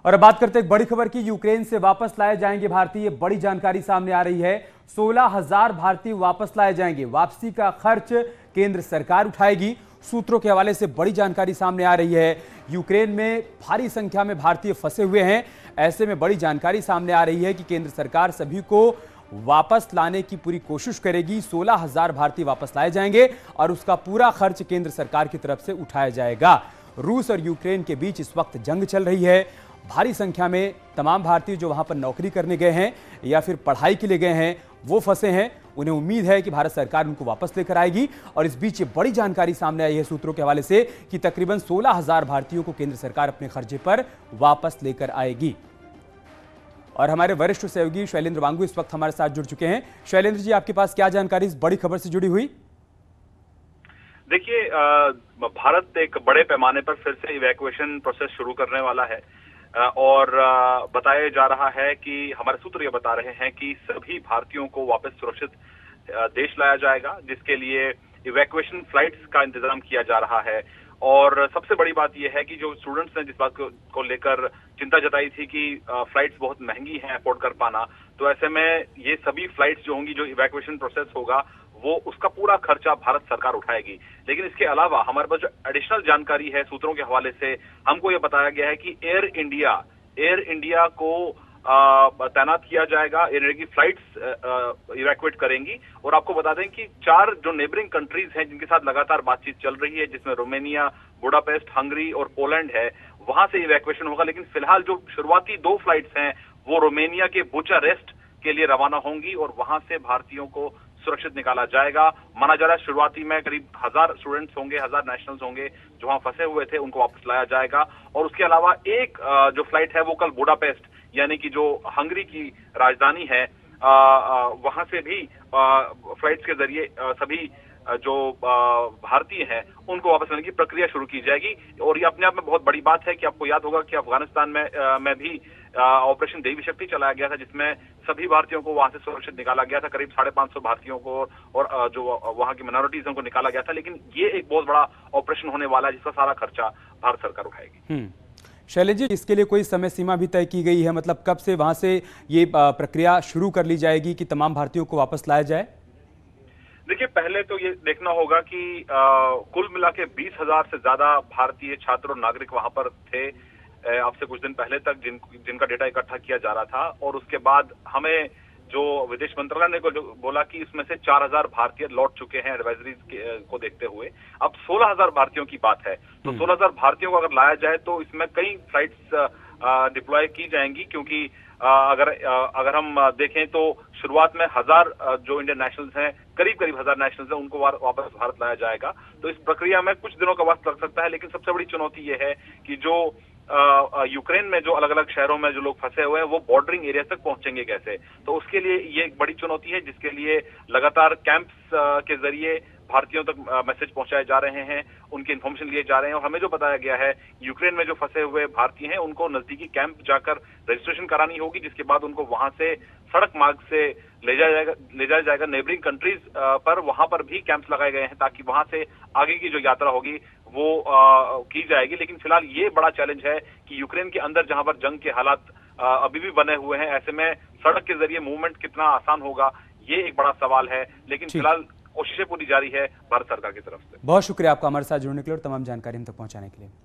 और अब बात करते हैं एक बड़ी खबर की। यूक्रेन से वापस लाए जाएंगे भारतीय, बड़ी जानकारी सामने आ रही है। 16,000 भारतीय वापस लाए जाएंगे। वापसी का खर्च केंद्र सरकार उठाएगी। सूत्रों के हवाले से बड़ी जानकारी सामने आ रही है। यूक्रेन में भारी संख्या में भारतीय फंसे हुए हैं। ऐसे में बड़ी जानकारी सामने आ रही है कि केंद्र सरकार सभी को वापस लाने की पूरी कोशिश करेगी। 16,000 भारतीय वापस लाए जाएंगे और उसका पूरा खर्च केंद्र सरकार की तरफ से उठाया जाएगा। रूस और यूक्रेन के बीच इस वक्त जंग चल रही है। भारी संख्या में तमाम भारतीय जो वहां पर नौकरी करने गए हैं या फिर पढ़ाई के लिए गए हैं वो फंसे हैं। उन्हें उम्मीद है कि भारत सरकार उनको वापस लेकर आएगी। और इस बीच ये बड़ी जानकारी सामने आई है सूत्रों के हवाले से कि तकरीबन 16,000 भारतीयों को केंद्र सरकार अपने खर्चे पर वापस लेकर आएगी। और हमारे वरिष्ठ सहयोगी शैलेंद्र वांगू इस वक्त हमारे साथ जुड़ चुके हैं। शैलेंद्र जी, आपके पास क्या जानकारी इस बड़ी खबर से जुड़ी हुई? देखिए, भारत एक बड़े पैमाने पर फिर से इवैक्यूएशन प्रोसेस शुरू करने वाला है और बताया जा रहा है कि हमारे सूत्र ये बता रहे हैं कि सभी भारतीयों को वापस सुरक्षित देश लाया जाएगा, जिसके लिए इवैक्यूएशन फ्लाइट्स का इंतजाम किया जा रहा है। और सबसे बड़ी बात यह है कि जो स्टूडेंट्स ने जिस बात को लेकर चिंता जताई थी कि फ्लाइट्स बहुत महंगी हैं अफोर्ड कर पाना, तो ऐसे में ये सभी फ्लाइट्स जो होंगी, जो इवैक्यूएशन प्रोसेस होगा, वो उसका पूरा खर्चा भारत सरकार उठाएगी। लेकिन इसके अलावा हमारे पास जो एडिशनल जानकारी है सूत्रों के हवाले से, हमको ये बताया गया है कि एयर इंडिया को तैनात किया जाएगा। एयर इंडिया की फ्लाइट्स इवैक्यूएट करेंगी। और आपको बता दें कि 4 जो नेबरिंग कंट्रीज हैं जिनके साथ लगातार बातचीत चल रही है, जिसमें रोमानिया, बुडापेस्ट, हंगरी और पोलैंड है, वहां से इवैक्यूएशन होगा। लेकिन फिलहाल जो शुरुआती 2 फ्लाइट्स हैं वो रोमानिया के बुचारेस्ट के लिए रवाना होंगी और वहां से भारतीयों को सुरक्षित निकाला जाएगा। माना जा रहा है शुरुआती में करीब 1000 स्टूडेंट्स होंगे, 1000 नेशनल्स होंगे जो वहां फंसे हुए थे, उनको वापस लाया जाएगा। और उसके अलावा एक जो फ्लाइट है वो कल बुडापेस्ट यानी कि जो हंगरी की राजधानी है वहां से भी फ्लाइट्स के जरिए सभी जो भारतीय हैं उनको वापस लाने की प्रक्रिया शुरू की जाएगी। और ये अपने आप में बहुत बड़ी बात है कि आपको याद होगा कि अफगानिस्तान में भी ऑपरेशन देवी शक्ति चलाया गया था, जिसमें सभी भारतीयों को वहां से सुरक्षित निकाला गया था। करीब 550 भारतीयों को और जो वहां की माइनॉरिटीज उनको निकाला गया था। लेकिन ये एक बहुत बड़ा ऑपरेशन होने वाला है जिसका सारा खर्चा भारत सरकार उठाएगी। शैलेंद्र जी, इसके लिए कोई समय सीमा भी तय की गई है? मतलब कब से वहां से ये प्रक्रिया शुरू कर ली जाएगी कि तमाम भारतीयों को वापस लाया जाए? देखिए, पहले तो ये देखना होगा कि कुल मिला के 20,000 से ज्यादा भारतीय छात्र और नागरिक वहां पर थे अब से कुछ दिन पहले तक, जिनका डेटा इकट्ठा किया जा रहा था। और उसके बाद हमें जो विदेश मंत्रालय ने जो बोला कि इसमें से 4,000 भारतीय लौट चुके हैं एडवाइजरीज को देखते हुए। अब 16,000 भारतीयों की बात है, तो 16,000 भारतीयों को अगर लाया जाए तो इसमें कई फ्लाइट्स डिप्लॉय की जाएंगी, क्योंकि अगर हम देखें तो शुरुआत में 1000 जो इंडियन नेशनल्स हैं, करीब 1000 नेशनल्स हैं, उनको वापस भारत लाया जाएगा। तो इस प्रक्रिया में कुछ दिनों का वक्त लग सकता है। लेकिन सबसे बड़ी चुनौती ये है कि जो यूक्रेन में जो अलग अलग शहरों में जो लोग फंसे हुए हैं वो बॉर्डरिंग एरिया तक पहुंचेंगे कैसे, तो उसके लिए ये एक बड़ी चुनौती है, जिसके लिए लगातार कैंप्स के जरिए भारतीयों तक मैसेज पहुंचाए जा रहे हैं, उनके इन्फॉर्मेशन लिए जा रहे हैं। और हमें जो बताया गया है, यूक्रेन में जो फंसे हुए भारतीय हैं उनको नजदीकी कैंप जाकर रजिस्ट्रेशन करानी होगी, जिसके बाद उनको वहां से सड़क मार्ग से ले जाया जाएगा नेबरिंग कंट्रीज पर। वहां पर भी कैंप्स लगाए गए हैं ताकि वहां से आगे की जो यात्रा होगी वो की जाएगी। लेकिन फिलहाल ये बड़ा चैलेंज है कि यूक्रेन के अंदर जहां पर जंग के हालात अभी भी बने हुए हैं, ऐसे में सड़क के जरिए मूवमेंट कितना आसान होगा, ये एक बड़ा सवाल है। लेकिन फिलहाल कोशिशें पूरी जारी है भारत सरकार की तरफ से। बहुत शुक्रिया आपका हमारे साथ जुड़ने के लिए और तमाम जानकारी हम तक पहुंचाने के लिए।